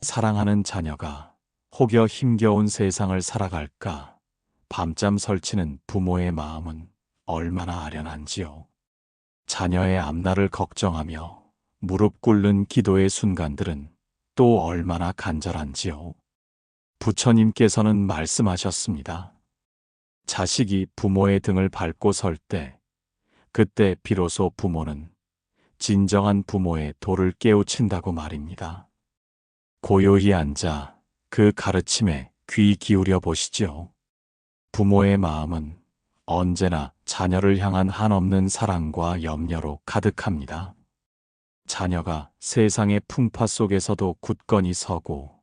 사랑하는 자녀가 혹여 힘겨운 세상을 살아갈까 밤잠 설치는 부모의 마음은 얼마나 아련한지요. 자녀의 앞날을 걱정하며 무릎 꿇는 기도의 순간들은 또 얼마나 간절한지요. 부처님께서는 말씀하셨습니다. 자식이 부모의 등을 밟고 설 때, 그때 비로소 부모는 진정한 부모의 도를 깨우친다고 말입니다. 고요히 앉아 그 가르침에 귀 기울여 보시죠. 부모의 마음은 언제나 자녀를 향한 한없는 사랑과 염려로 가득합니다. 자녀가 세상의 풍파 속에서도 굳건히 서고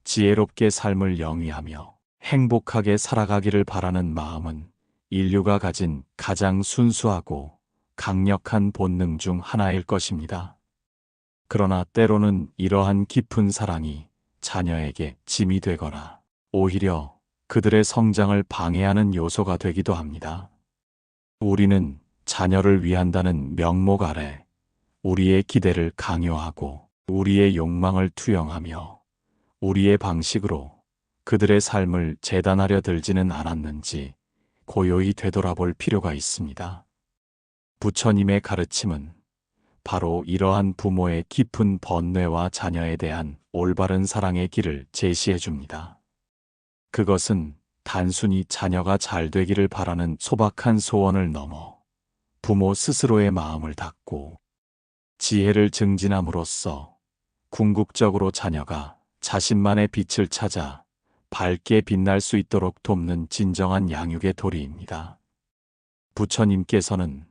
지혜롭게 삶을 영위하며 행복하게 살아가기를 바라는 마음은 인류가 가진 가장 순수하고 강력한 본능 중 하나일 것입니다. 그러나 때로는 이러한 깊은 사랑이 자녀에게 짐이 되거나 오히려 그들의 성장을 방해하는 요소가 되기도 합니다. 우리는 자녀를 위한다는 명목 아래 우리의 기대를 강요하고 우리의 욕망을 투영하며 우리의 방식으로 그들의 삶을 재단하려 들지는 않았는지 고요히 되돌아볼 필요가 있습니다. 부처님의 가르침은 바로 이러한 부모의 깊은 번뇌와 자녀에 대한 올바른 사랑의 길을 제시해 줍니다. 그것은 단순히 자녀가 잘 되기를 바라는 소박한 소원을 넘어 부모 스스로의 마음을 닫고 지혜를 증진함으로써 궁극적으로 자녀가 자신만의 빛을 찾아 밝게 빛날 수 있도록 돕는 진정한 양육의 도리입니다. 부처님께서는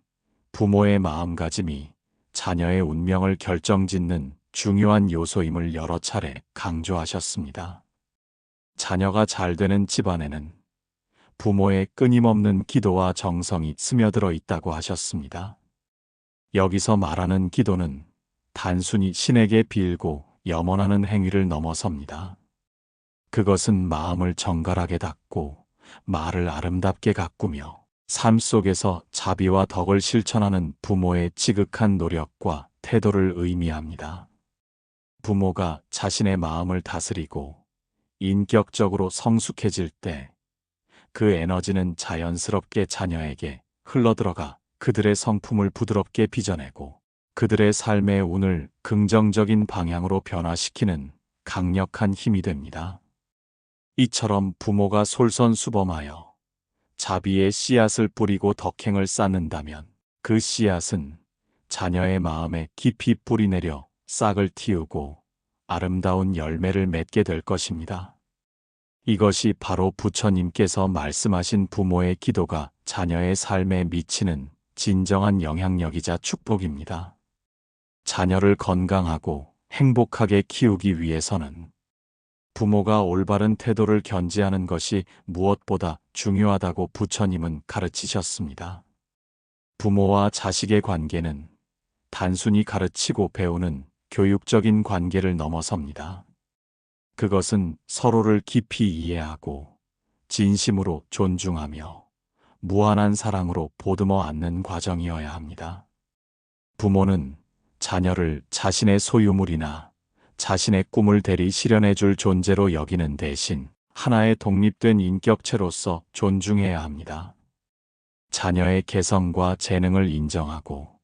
부모의 마음가짐이 자녀의 운명을 결정짓는 중요한 요소임을 여러 차례 강조하셨습니다. 자녀가 잘 되는 집안에는 부모의 끊임없는 기도와 정성이 스며들어 있다고 하셨습니다. 여기서 말하는 기도는 단순히 신에게 빌고 염원하는 행위를 넘어섭니다. 그것은 마음을 정갈하게 닫고 말을 아름답게 가꾸며 삶 속에서 자비와 덕을 실천하는 부모의 지극한 노력과 태도를 의미합니다. 부모가 자신의 마음을 다스리고 인격적으로 성숙해질 때 그 에너지는 자연스럽게 자녀에게 흘러들어가 그들의 성품을 부드럽게 빚어내고 그들의 삶의 운을 긍정적인 방향으로 변화시키는 강력한 힘이 됩니다. 이처럼 부모가 솔선수범하여 자비의 씨앗을 뿌리고 덕행을 쌓는다면 그 씨앗은 자녀의 마음에 깊이 뿌리내려 싹을 틔우고 아름다운 열매를 맺게 될 것입니다. 이것이 바로 부처님께서 말씀하신 부모의 기도가 자녀의 삶에 미치는 진정한 영향력이자 축복입니다. 자녀를 건강하고 행복하게 키우기 위해서는 부모가 올바른 태도를 견지하는 것이 무엇보다 중요하다고 부처님은 가르치셨습니다. 부모와 자식의 관계는 단순히 가르치고 배우는 교육적인 관계를 넘어섭니다. 그것은 서로를 깊이 이해하고 진심으로 존중하며 무한한 사랑으로 보듬어 안는 과정이어야 합니다. 부모는 자녀를 자신의 소유물이나 자신의 꿈을 대리 실현해 줄 존재로 여기는 대신 하나의 독립된 인격체로서 존중해야 합니다. 자녀의 개성과 재능을 인정하고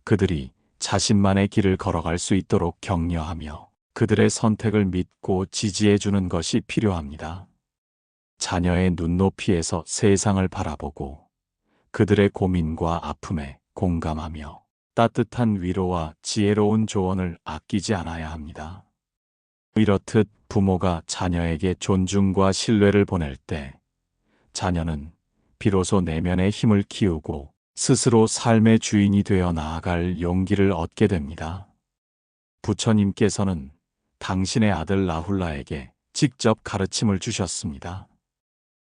그들이 자신만의 길을 걸어갈 수 있도록 격려하며 그들의 선택을 믿고 지지해 주는 것이 필요합니다. 자녀의 눈높이에서 세상을 바라보고 그들의 고민과 아픔에 공감하며 따뜻한 위로와 지혜로운 조언을 아끼지 않아야 합니다. 이렇듯 부모가 자녀에게 존중과 신뢰를 보낼 때 자녀는 비로소 내면의 힘을 키우고 스스로 삶의 주인이 되어 나아갈 용기를 얻게 됩니다. 부처님께서는 당신의 아들 라훌라에게 직접 가르침을 주셨습니다.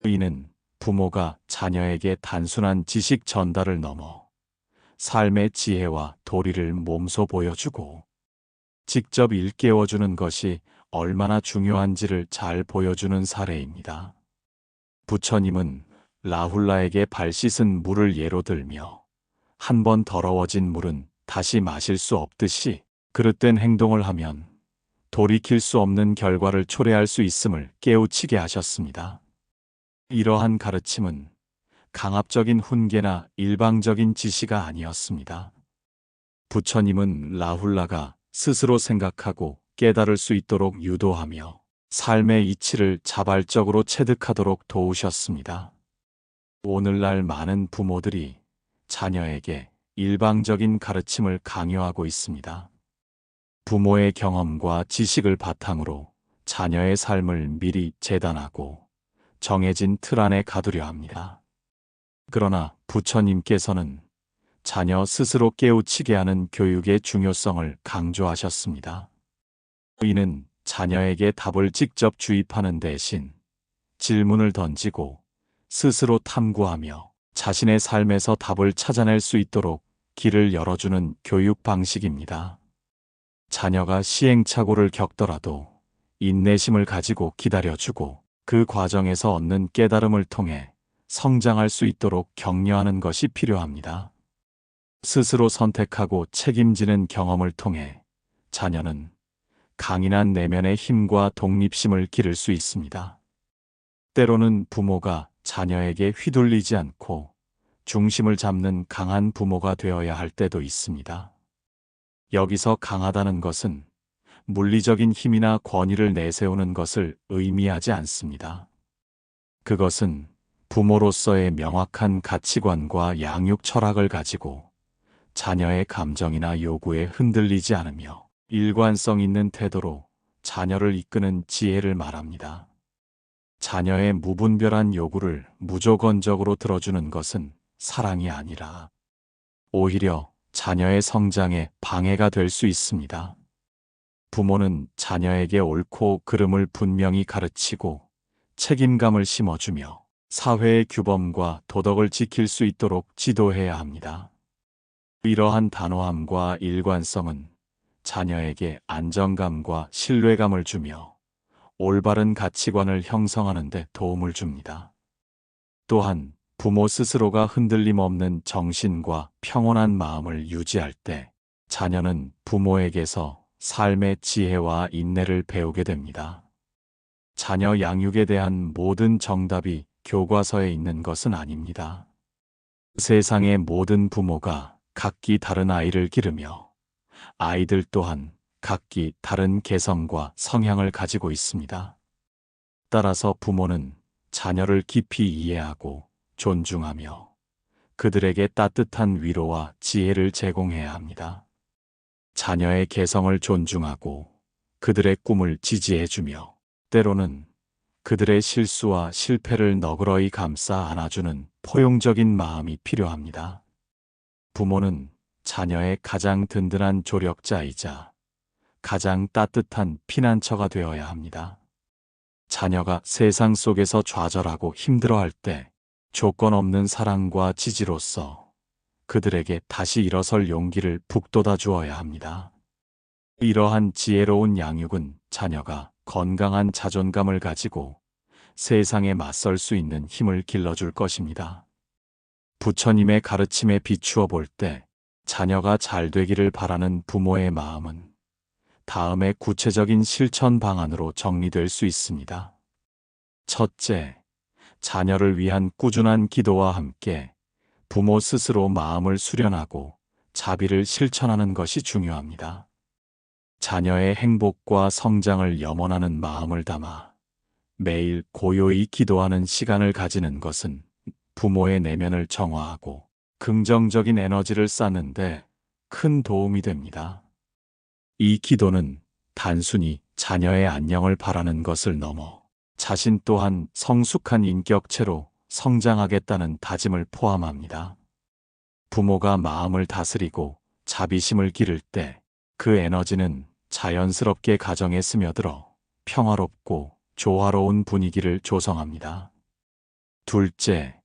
이는 부모가 자녀에게 단순한 지식 전달을 넘어 삶의 지혜와 도리를 몸소 보여주고 직접 일깨워주는 것이 얼마나 중요한지를 잘 보여주는 사례입니다. 부처님은 라훌라에게 발 씻은 물을 예로 들며 한 번 더러워진 물은 다시 마실 수 없듯이 그릇된 행동을 하면 돌이킬 수 없는 결과를 초래할 수 있음을 깨우치게 하셨습니다. 이러한 가르침은 강압적인 훈계나 일방적인 지시가 아니었습니다. 부처님은 라훌라가 스스로 생각하고 깨달을 수 있도록 유도하며 삶의 이치를 자발적으로 체득하도록 도우셨습니다. 오늘날 많은 부모들이 자녀에게 일방적인 가르침을 강요하고 있습니다. 부모의 경험과 지식을 바탕으로 자녀의 삶을 미리 재단하고 정해진 틀 안에 가두려 합니다. 그러나 부처님께서는 자녀 스스로 깨우치게 하는 교육의 중요성을 강조하셨습니다. 이는 자녀에게 답을 직접 주입하는 대신 질문을 던지고 스스로 탐구하며 자신의 삶에서 답을 찾아낼 수 있도록 길을 열어주는 교육 방식입니다. 자녀가 시행착오를 겪더라도 인내심을 가지고 기다려주고 그 과정에서 얻는 깨달음을 통해 성장할 수 있도록 격려하는 것이 필요합니다. 스스로 선택하고 책임지는 경험을 통해 자녀는 강인한 내면의 힘과 독립심을 기를 수 있습니다. 때로는 부모가 자녀에게 휘둘리지 않고 중심을 잡는 강한 부모가 되어야 할 때도 있습니다. 여기서 강하다는 것은 물리적인 힘이나 권위를 내세우는 것을 의미하지 않습니다. 그것은 부모로서의 명확한 가치관과 양육 철학을 가지고 자녀의 감정이나 요구에 흔들리지 않으며 일관성 있는 태도로 자녀를 이끄는 지혜를 말합니다. 자녀의 무분별한 요구를 무조건적으로 들어주는 것은 사랑이 아니라 오히려 자녀의 성장에 방해가 될 수 있습니다. 부모는 자녀에게 옳고 그름을 분명히 가르치고 책임감을 심어주며 사회의 규범과 도덕을 지킬 수 있도록 지도해야 합니다. 이러한 단호함과 일관성은 자녀에게 안정감과 신뢰감을 주며 올바른 가치관을 형성하는 데 도움을 줍니다. 또한 부모 스스로가 흔들림 없는 정신과 평온한 마음을 유지할 때 자녀는 부모에게서 삶의 지혜와 인내를 배우게 됩니다. 자녀 양육에 대한 모든 정답이 교과서에 있는 것은 아닙니다. 세상의 모든 부모가 각기 다른 아이를 기르며 아이들 또한 각기 다른 개성과 성향을 가지고 있습니다. 따라서 부모는 자녀를 깊이 이해하고 존중하며 그들에게 따뜻한 위로와 지혜를 제공해야 합니다. 자녀의 개성을 존중하고 그들의 꿈을 지지해주며 때로는 그들의 실수와 실패를 너그러이 감싸 안아주는 포용적인 마음이 필요합니다. 부모는 자녀의 가장 든든한 조력자이자 가장 따뜻한 피난처가 되어야 합니다. 자녀가 세상 속에서 좌절하고 힘들어할 때 조건 없는 사랑과 지지로서 그들에게 다시 일어설 용기를 북돋아 주어야 합니다. 이러한 지혜로운 양육은 자녀가 건강한 자존감을 가지고 세상에 맞설 수 있는 힘을 길러줄 것입니다. 부처님의 가르침에 비추어 볼 때 자녀가 잘 되기를 바라는 부모의 마음은 다음의 구체적인 실천 방안으로 정리될 수 있습니다. 첫째, 자녀를 위한 꾸준한 기도와 함께 부모 스스로 마음을 수련하고 자비를 실천하는 것이 중요합니다. 자녀의 행복과 성장을 염원하는 마음을 담아 매일 고요히 기도하는 시간을 가지는 것은 부모의 내면을 정화하고 긍정적인 에너지를 쌓는데 큰 도움이 됩니다. 이 기도는 단순히 자녀의 안녕을 바라는 것을 넘어 자신 또한 성숙한 인격체로 성장하겠다는 다짐을 포함합니다. 부모가 마음을 다스리고 자비심을 기를 때 그 에너지는 자연스럽게 가정에 스며들어 평화롭고 조화로운 분위기를 조성합니다. 둘째,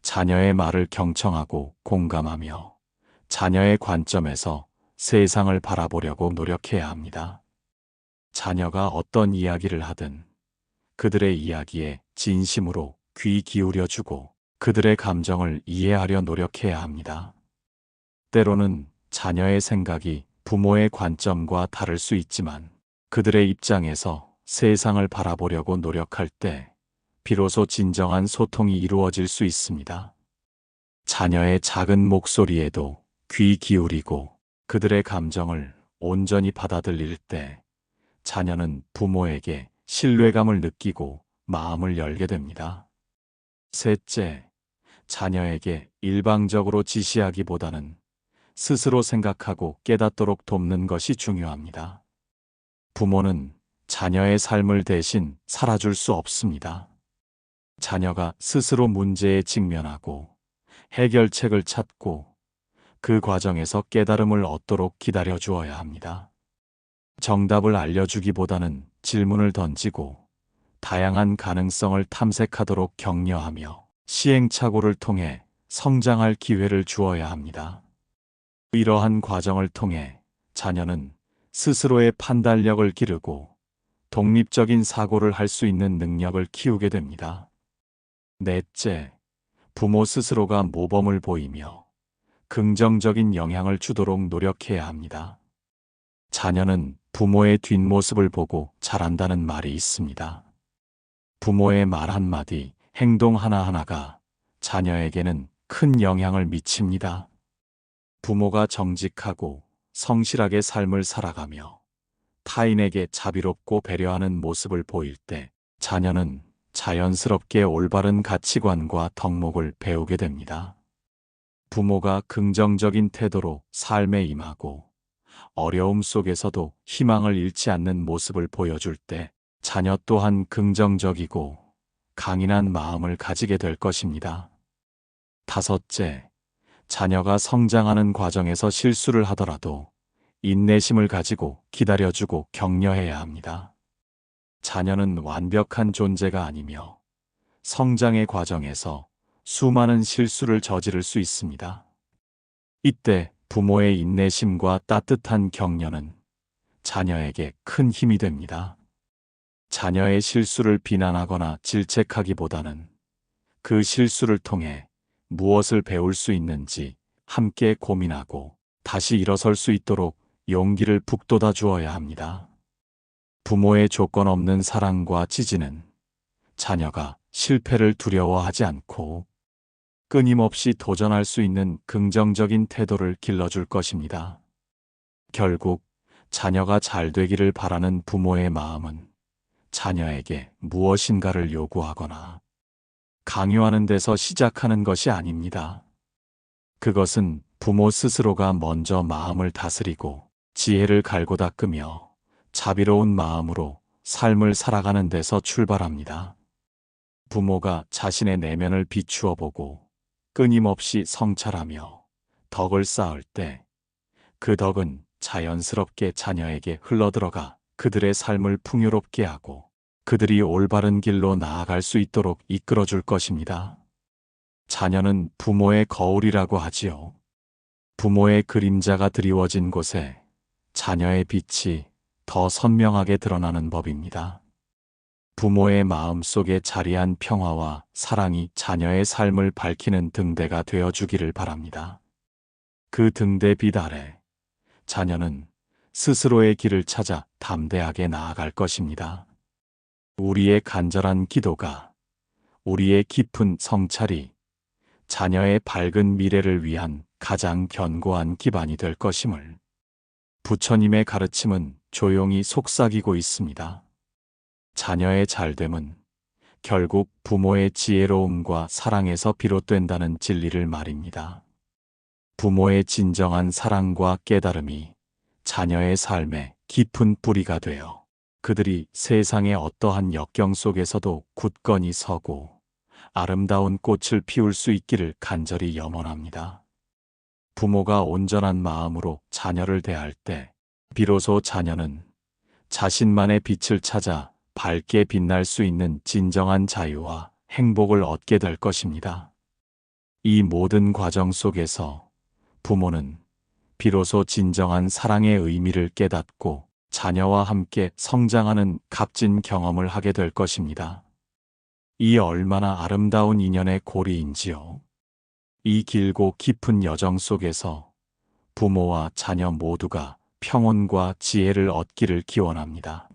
자녀의 말을 경청하고 공감하며 자녀의 관점에서 세상을 바라보려고 노력해야 합니다. 자녀가 어떤 이야기를 하든 그들의 이야기에 진심으로 귀 기울여주고 그들의 감정을 이해하려 노력해야 합니다. 때로는 자녀의 생각이 부모의 관점과 다를 수 있지만 그들의 입장에서 세상을 바라보려고 노력할 때 비로소 진정한 소통이 이루어질 수 있습니다. 자녀의 작은 목소리에도 귀 기울이고 그들의 감정을 온전히 받아들일 때 자녀는 부모에게 신뢰감을 느끼고 마음을 열게 됩니다. 셋째, 자녀에게 일방적으로 지시하기보다는 스스로 생각하고 깨닫도록 돕는 것이 중요합니다. 부모는 자녀의 삶을 대신 살아줄 수 없습니다. 자녀가 스스로 문제에 직면하고 해결책을 찾고 그 과정에서 깨달음을 얻도록 기다려 주어야 합니다. 정답을 알려주기보다는 질문을 던지고 다양한 가능성을 탐색하도록 격려하며 시행착오를 통해 성장할 기회를 주어야 합니다. 이러한 과정을 통해 자녀는 스스로의 판단력을 기르고 독립적인 사고를 할 수 있는 능력을 키우게 됩니다. 넷째, 부모 스스로가 모범을 보이며 긍정적인 영향을 주도록 노력해야 합니다. 자녀는 부모의 뒷모습을 보고 자란다는 말이 있습니다. 부모의 말 한마디, 행동 하나하나가 자녀에게는 큰 영향을 미칩니다. 부모가 정직하고 성실하게 삶을 살아가며 타인에게 자비롭고 배려하는 모습을 보일 때 자녀는 자연스럽게 올바른 가치관과 덕목을 배우게 됩니다. 부모가 긍정적인 태도로 삶에 임하고 어려움 속에서도 희망을 잃지 않는 모습을 보여줄 때 자녀 또한 긍정적이고 강인한 마음을 가지게 될 것입니다. 다섯째, 자녀가 성장하는 과정에서 실수를 하더라도 인내심을 가지고 기다려주고 격려해야 합니다. 자녀는 완벽한 존재가 아니며 성장의 과정에서 수많은 실수를 저지를 수 있습니다. 이때 부모의 인내심과 따뜻한 격려는 자녀에게 큰 힘이 됩니다. 자녀의 실수를 비난하거나 질책하기보다는 그 실수를 통해 무엇을 배울 수 있는지 함께 고민하고 다시 일어설 수 있도록 용기를 북돋아 주어야 합니다. 부모의 조건 없는 사랑과 지지는 자녀가 실패를 두려워하지 않고 끊임없이 도전할 수 있는 긍정적인 태도를 길러줄 것입니다. 결국 자녀가 잘 되기를 바라는 부모의 마음은 자녀에게 무엇인가를 요구하거나 강요하는 데서 시작하는 것이 아닙니다. 그것은 부모 스스로가 먼저 마음을 다스리고 지혜를 갈고 닦으며 자비로운 마음으로 삶을 살아가는 데서 출발합니다. 부모가 자신의 내면을 비추어 보고 끊임없이 성찰하며 덕을 쌓을 때 그 덕은 자연스럽게 자녀에게 흘러들어가 그들의 삶을 풍요롭게 하고 그들이 올바른 길로 나아갈 수 있도록 이끌어줄 것입니다. 자녀는 부모의 거울이라고 하지요. 부모의 그림자가 드리워진 곳에 자녀의 빛이 더 선명하게 드러나는 법입니다. 부모의 마음 속에 자리한 평화와 사랑이 자녀의 삶을 밝히는 등대가 되어주기를 바랍니다. 그 등대 빛 아래 자녀는 스스로의 길을 찾아 담대하게 나아갈 것입니다. 우리의 간절한 기도가, 우리의 깊은 성찰이 자녀의 밝은 미래를 위한 가장 견고한 기반이 될 것임을 부처님의 가르침은 조용히 속삭이고 있습니다. 자녀의 잘됨은 결국 부모의 지혜로움과 사랑에서 비롯된다는 진리를 말입니다. 부모의 진정한 사랑과 깨달음이 자녀의 삶에 깊은 뿌리가 되어 그들이 세상의 어떠한 역경 속에서도 굳건히 서고 아름다운 꽃을 피울 수 있기를 간절히 염원합니다. 부모가 온전한 마음으로 자녀를 대할 때 비로소 자녀는 자신만의 빛을 찾아 밝게 빛날 수 있는 진정한 자유와 행복을 얻게 될 것입니다. 이 모든 과정 속에서 부모는 비로소 진정한 사랑의 의미를 깨닫고 자녀와 함께 성장하는 값진 경험을 하게 될 것입니다. 이 얼마나 아름다운 인연의 고리인지요. 이 길고 깊은 여정 속에서 부모와 자녀 모두가 평온과 지혜를 얻기를 기원합니다.